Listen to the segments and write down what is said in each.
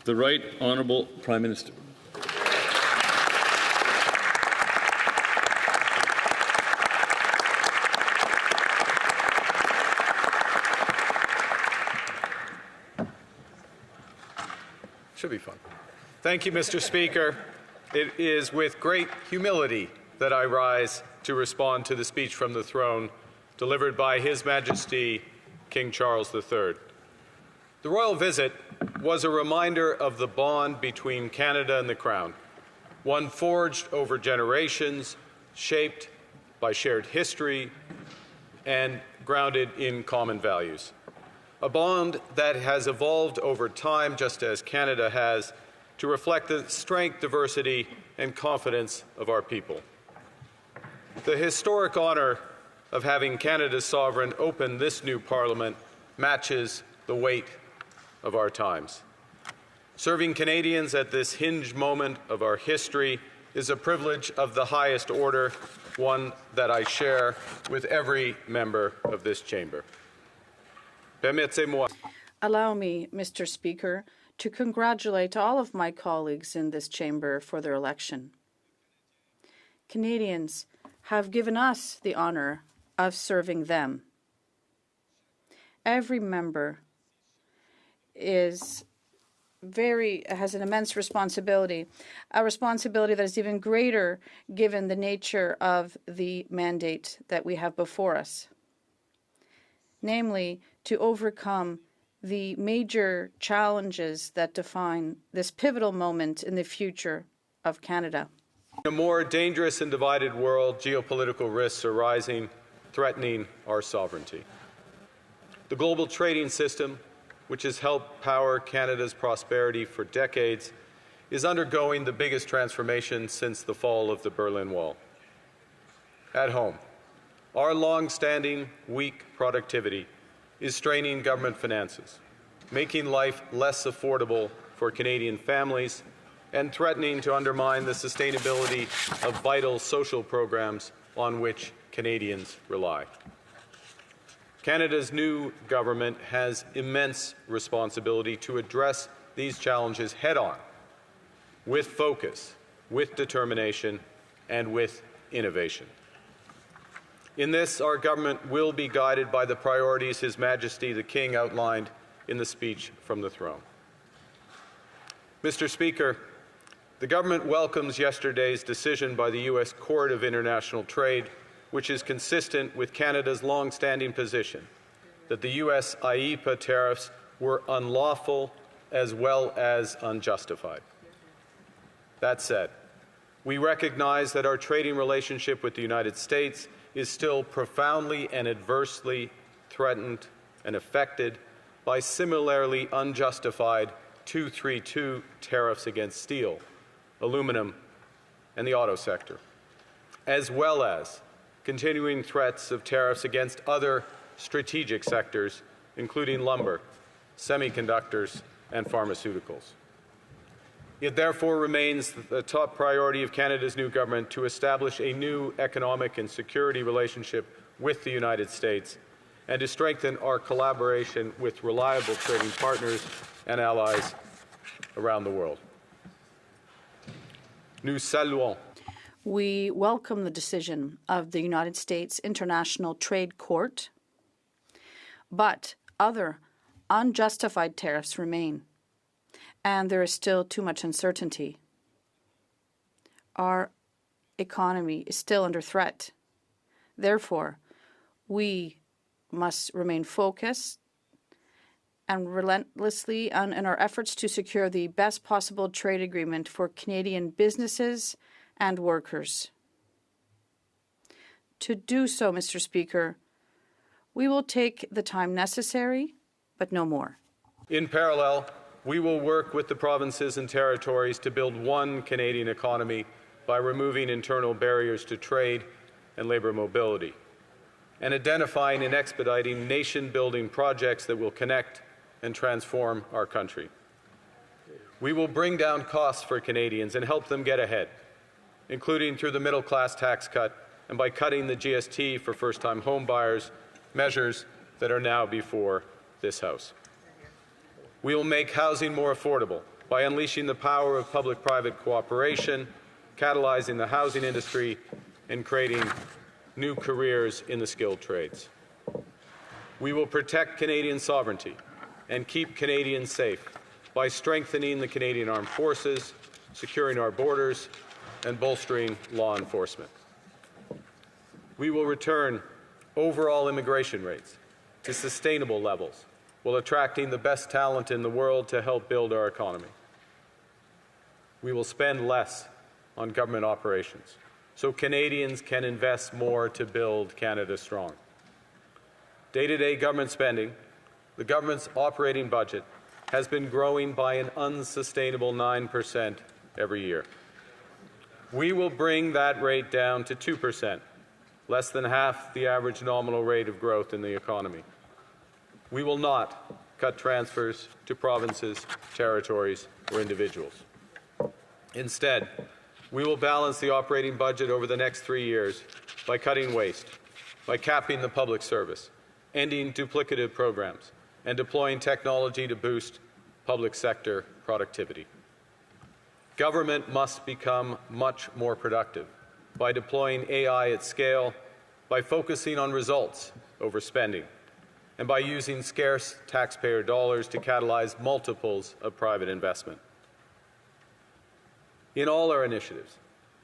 The Right Honourable Prime Minister. Should be fun. Thank you, Mr. Speaker. It is with great humility that I rise to respond to the speech from the throne delivered by His Majesty King Charles III. The royal visit was a reminder of the bond between Canada and the Crown, one forged over generations, shaped by shared history, and grounded in common values. A bond that has evolved over time, just as Canada has, to reflect the strength, diversity, and confidence of our people. The historic honour of having Canada's sovereign open this new Parliament matches the weight of our times. Serving Canadians at this hinge moment of our history is a privilege of the highest order, one that I share with every member of this chamber. Permettez-moi. Allow me, Mr. Speaker, to congratulate all of my colleagues in this chamber for their election. Canadians have given us the honour of serving them. Every member has an immense responsibility, a responsibility that is even greater given the nature of the mandate that we have before us, namely to overcome the major challenges that define this pivotal moment in the future of Canada. In a more dangerous and divided world, geopolitical risks are rising, threatening our sovereignty. The global trading system, which has helped power Canada's prosperity for decades, is undergoing the biggest transformation since the fall of the Berlin Wall. At home, our long-standing weak productivity is straining government finances, making life less affordable for Canadian families, and threatening to undermine the sustainability of vital social programs on which Canadians rely. Canada's new government has immense responsibility to address these challenges head-on, with focus, with determination, and with innovation. In this, our government will be guided by the priorities His Majesty the King outlined in the speech from the throne. Mr. Speaker, the government welcomes yesterday's decision by the U.S. Court of International Trade, which is consistent with Canada's long-standing position that the U.S. IEEPA tariffs were unlawful as well as unjustified. That said, we recognize that our trading relationship with the United States is still profoundly and adversely threatened and affected by similarly unjustified 232 tariffs against steel, aluminum, and the auto sector, as well as continuing threats of tariffs against other strategic sectors, including lumber, semiconductors, and pharmaceuticals. It therefore remains the top priority of Canada's new government to establish a new economic and security relationship with the United States and to strengthen our collaboration with reliable trading partners and allies around the world. Nous saluons. We welcome the decision of the United States International Trade Court, but other unjustified tariffs remain, and there is still too much uncertainty. Our economy is still under threat. Therefore, we must remain focused and relentlessly in our efforts to secure the best possible trade agreement for Canadian businesses and workers. To do so, Mr. Speaker, we will take the time necessary, but no more. In parallel, we will work with the provinces and territories to build one Canadian economy by removing internal barriers to trade and labour mobility, and identifying and expediting nation-building projects that will connect and transform our country. We will bring down costs for Canadians and help them get ahead, including through the middle-class tax cut and by cutting the GST for first-time home buyers, measures that are now before this House. We will make housing more affordable by unleashing the power of public-private cooperation, catalyzing the housing industry, and creating new careers in the skilled trades. We will protect Canadian sovereignty and keep Canadians safe by strengthening the Canadian Armed Forces, securing our borders, and bolstering law enforcement. We will return overall immigration rates to sustainable levels while attracting the best talent in the world to help build our economy. We will spend less on government operations so Canadians can invest more to build Canada strong. Day-to-day government spending, the government's operating budget, has been growing by an unsustainable 9% every year. We will bring that rate down to 2%, less than half the average nominal rate of growth in the economy. We will not cut transfers to provinces, territories, or individuals. Instead, we will balance the operating budget over the next 3 years by cutting waste, by capping the public service, ending duplicative programs, and deploying technology to boost public sector productivity. Government must become much more productive by deploying AI at scale, by focusing on results over spending, and by using scarce taxpayer dollars to catalyze multiples of private investment. In all our initiatives,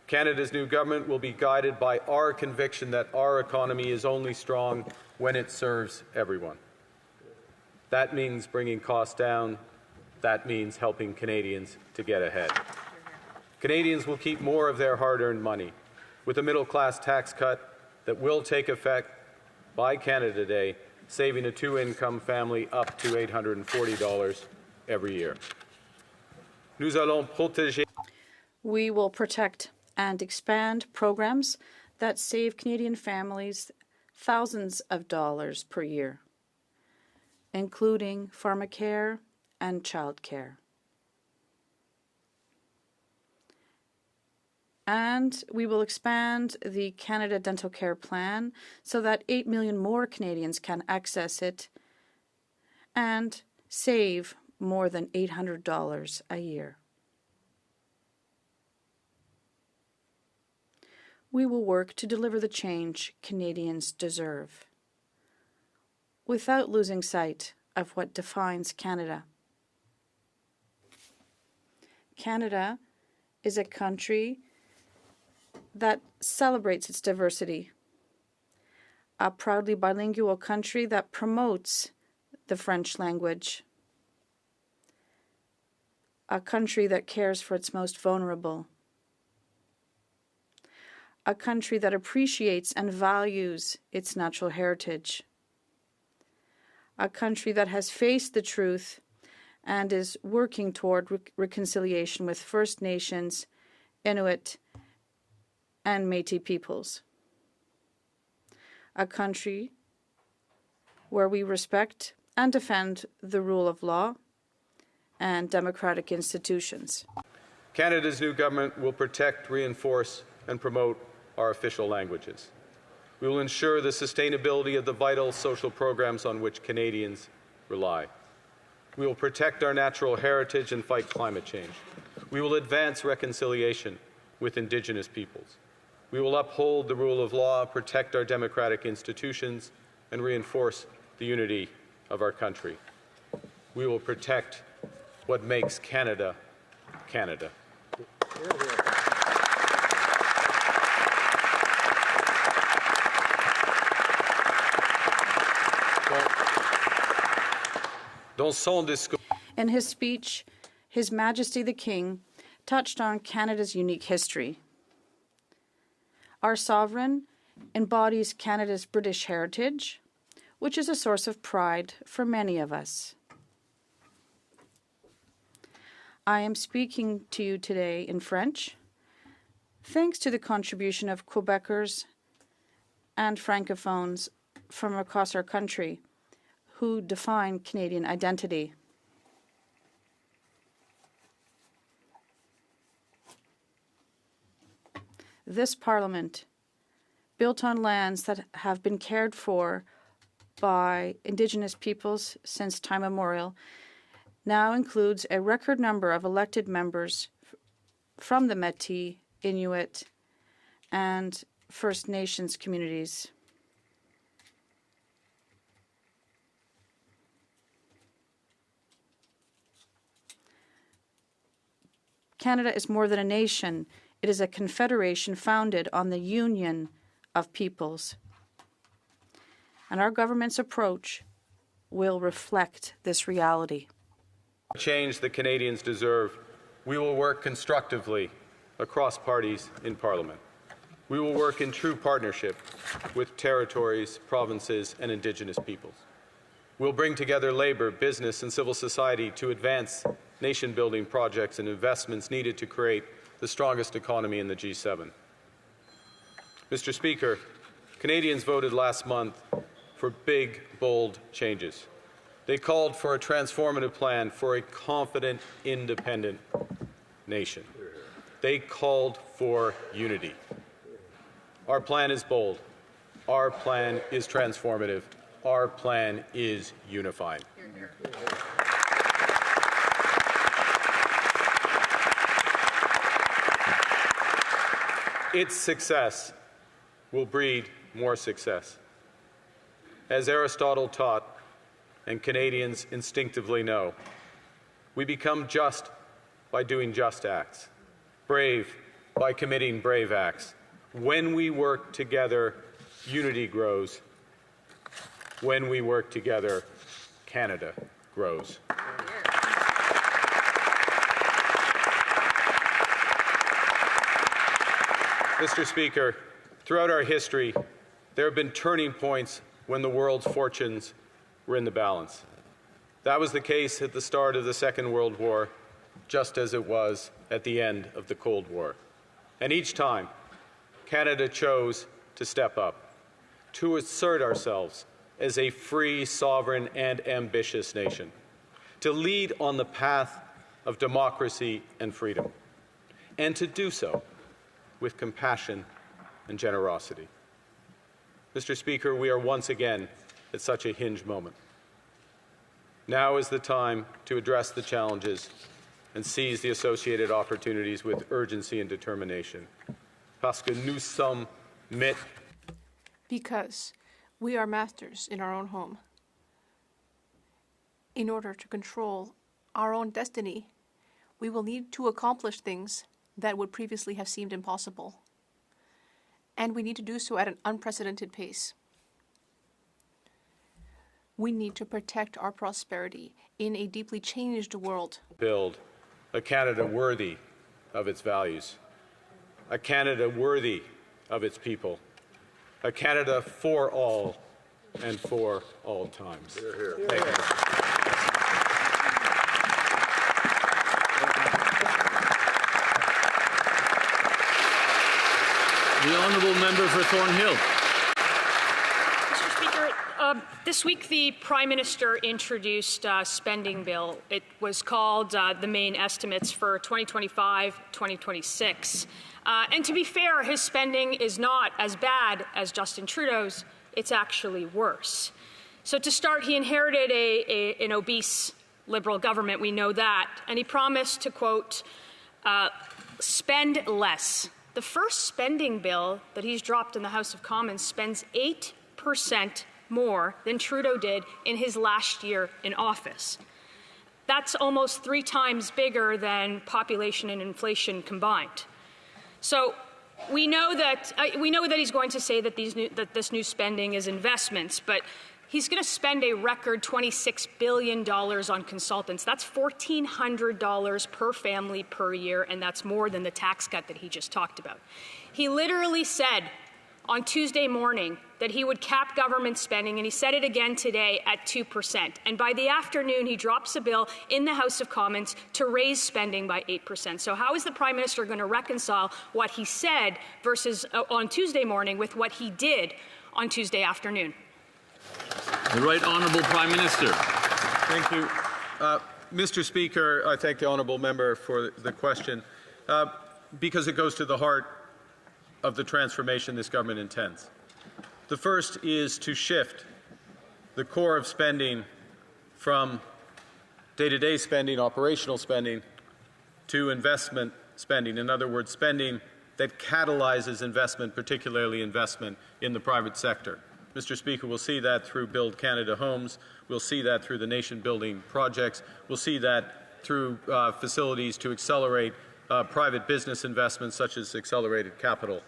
Canada's new government will be guided by our conviction that our economy is only strong when it serves everyone. That means bringing costs down. That means helping Canadians to get ahead. Canadians will keep more of their hard-earned money with a middle-class tax cut that will take effect by Canada Day, saving a two-income family up to $840 every year. Nous allons protéger. We will protect and expand programs that save Canadian families thousands of dollars per year, including pharmacare and childcare. And we will expand the Canada Dental Care Plan so that 8 million more Canadians can access it and save more than $800 a year. We will work to deliver the change Canadians deserve without losing sight of what defines Canada. Canada is a country that celebrates its diversity, a proudly bilingual country that promotes the French language, a country that cares for its most vulnerable, a country that appreciates and values its natural heritage, a country that has faced the truth and is working toward reconciliation with First Nations, Inuit, and Métis peoples, a country where we respect and defend the rule of law and democratic institutions. Canada's new government will protect, reinforce, and promote our official languages. We will ensure the sustainability of the vital social programs on which Canadians rely. We will protect our natural heritage and fight climate change. We will advance reconciliation with Indigenous peoples. We will uphold the rule of law, protect our democratic institutions, and reinforce the unity of our country. We will protect what makes Canada, Canada. In his speech, His Majesty the King touched on Canada's unique history. Our sovereign embodies Canada's British heritage, which is a source of pride for many of us. I am speaking to you today in French, thanks to the contribution of Quebecers and Francophones from across our country who define Canadian identity. This Parliament, built on lands that have been cared for by Indigenous peoples since time immemorial, now includes a record number of elected members from the Métis, Inuit, and First Nations communities. Canada is more than a nation. It is a confederation founded on the union of peoples. And our government's approach will reflect this reality. Change that Canadians deserve, we will work constructively across parties in Parliament. We will work in true partnership with territories, provinces, and Indigenous peoples. We'll bring together labour, business, and civil society to advance nation-building projects and investments needed to create the strongest economy in the G7. Mr. Speaker, Canadians voted last month for big, bold changes. They called for a transformative plan for a confident, independent nation. They called for unity. Our plan is bold. Our plan is transformative. Our plan is unifying. Its success will breed more success. As Aristotle taught, and Canadians instinctively know, we become just by doing just acts, brave by committing brave acts. When we work together, unity grows. When we work together, Canada grows. Mr. Speaker, throughout our history, there have been turning points when the world's fortunes were in the balance. That was the case at the start of the Second World War, just as it was at the end of the Cold War. And each time, Canada chose to step up, to assert ourselves as a free, sovereign, and ambitious nation, to lead on the path of democracy and freedom, and to do so with compassion and generosity. Mr. Speaker, we are once again at such a hinge moment. Now is the time to address the challenges and seize the associated opportunities with urgency and determination. Parce que nous sommes maîtres. Because we are masters in our own home. In order to control our own destiny, we will need to accomplish things that would previously have seemed impossible. And we need to do so at an unprecedented pace. We need to protect our prosperity in a deeply changed world. Build a Canada worthy of its values, a Canada worthy of its people, a Canada for all and for all times. Thank you. The honourable member for Thornhill. Mr. Speaker, this week the Prime Minister introduced a spending bill. It was called the main estimates for 2025-2026. And to be fair, his spending is not as bad as Justin Trudeau's. It's actually worse. So to start, he inherited an obese Liberal government, we know that, and he promised to, quote, spend less. The first spending bill that he's dropped in the House of Commons spends 8% more than Trudeau did in his last year in office. That's almost 3 times bigger than population and inflation combined. So we know that he's going to say that this new spending is investments, but he's going to spend a record $26 billion on consultants. That's $1,400 per family per year, and that's more than the tax cut that he just talked about. He literally said on Tuesday morning that he would cap government spending, and he said it again today at 2%. And by the afternoon, he drops a bill in the House of Commons to raise spending by 8%. So how is the Prime Minister going to reconcile what he said versus on Tuesday morning with what he did on Tuesday afternoon? The Right Honourable Prime Minister. Thank you. Mr. Speaker, I thank the honourable member for the question because it goes to the heart of the transformation this government intends. The first is to shift the core of spending from day-to-day spending, operational spending, to investment spending. In other words, spending that catalyzes investment, particularly investment in the private sector. Mr. Speaker, we'll see that through Build Canada Homes. We'll see that through the nation-building projects. We'll see that through facilities to accelerate private business investments, such as accelerated capital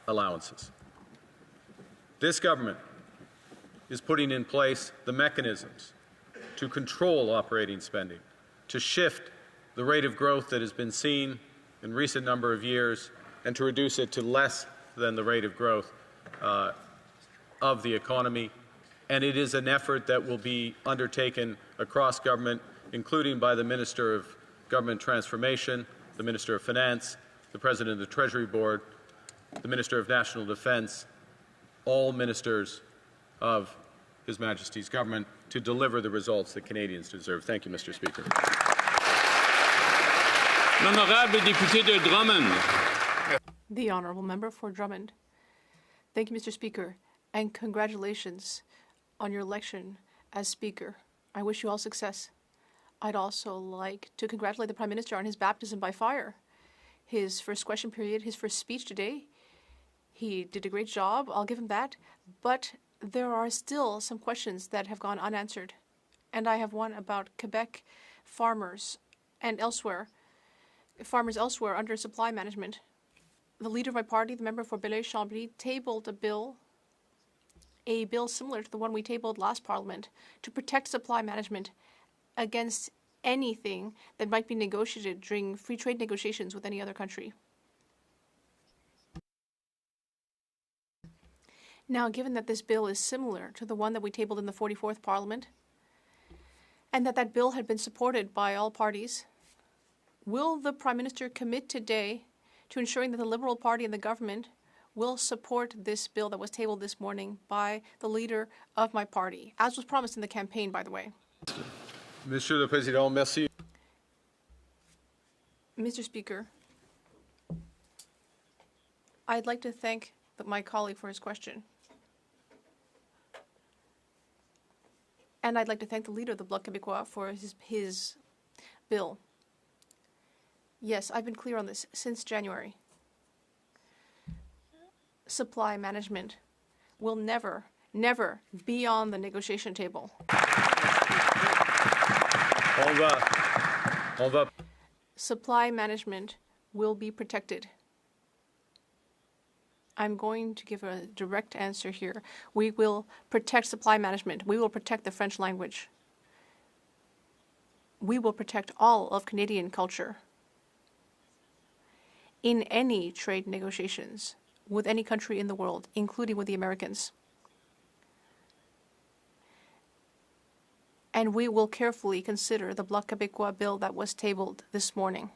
allowances. This government is putting in place the mechanisms to control operating spending, to shift the rate of growth that has been seen in recent number of years, and to reduce it to less than the rate of growth of the economy. And it is an effort that will be undertaken across government, including by the Minister of Government Transformation, the Minister of Finance, the President of the Treasury Board, the Minister of National Defence, all ministers of His Majesty's government, to deliver the results that Canadians deserve. Thank you, Mr. Speaker. L'honorable député de Drummond. The honourable member for Drummond. Thank you, Mr. Speaker, and congratulations on your election as Speaker. I wish you all success. I'd also like to congratulate the Prime Minister on his baptism by fire. His first question period, his first speech today, he did a great job, I'll give him that, but there are still some questions that have gone unanswered. And I have one about Quebec farmers and elsewhere, farmers elsewhere under supply management. The leader of my party, the member for Belleuil-Chambly, tabled a bill similar to the one we tabled last Parliament to protect supply management against anything that might be negotiated during free trade negotiations with any other country. Now, given that this bill is similar to the one that we tabled in the 44th Parliament, and that bill had been supported by all parties, will the Prime Minister commit today to ensuring that the Liberal Party and the government will support this bill that was tabled this morning by the leader of my party, as was promised in the campaign, by the way? Monsieur le Président, merci. Mr. Speaker, I'd like to thank my colleague for his question. And I'd like to thank the leader of the Bloc Québécois for his bill. Yes, I've been clear on this since January. Supply management will never, never be on the negotiation table. On va. Supply management will be protected. I'm going to give a direct answer here. We will protect supply management. We will protect the French language. We will protect all of Canadian culture in any trade negotiations with any country in the world, including with the Americans. And we will carefully consider the Bloc Québécois bill that was tabled this morning.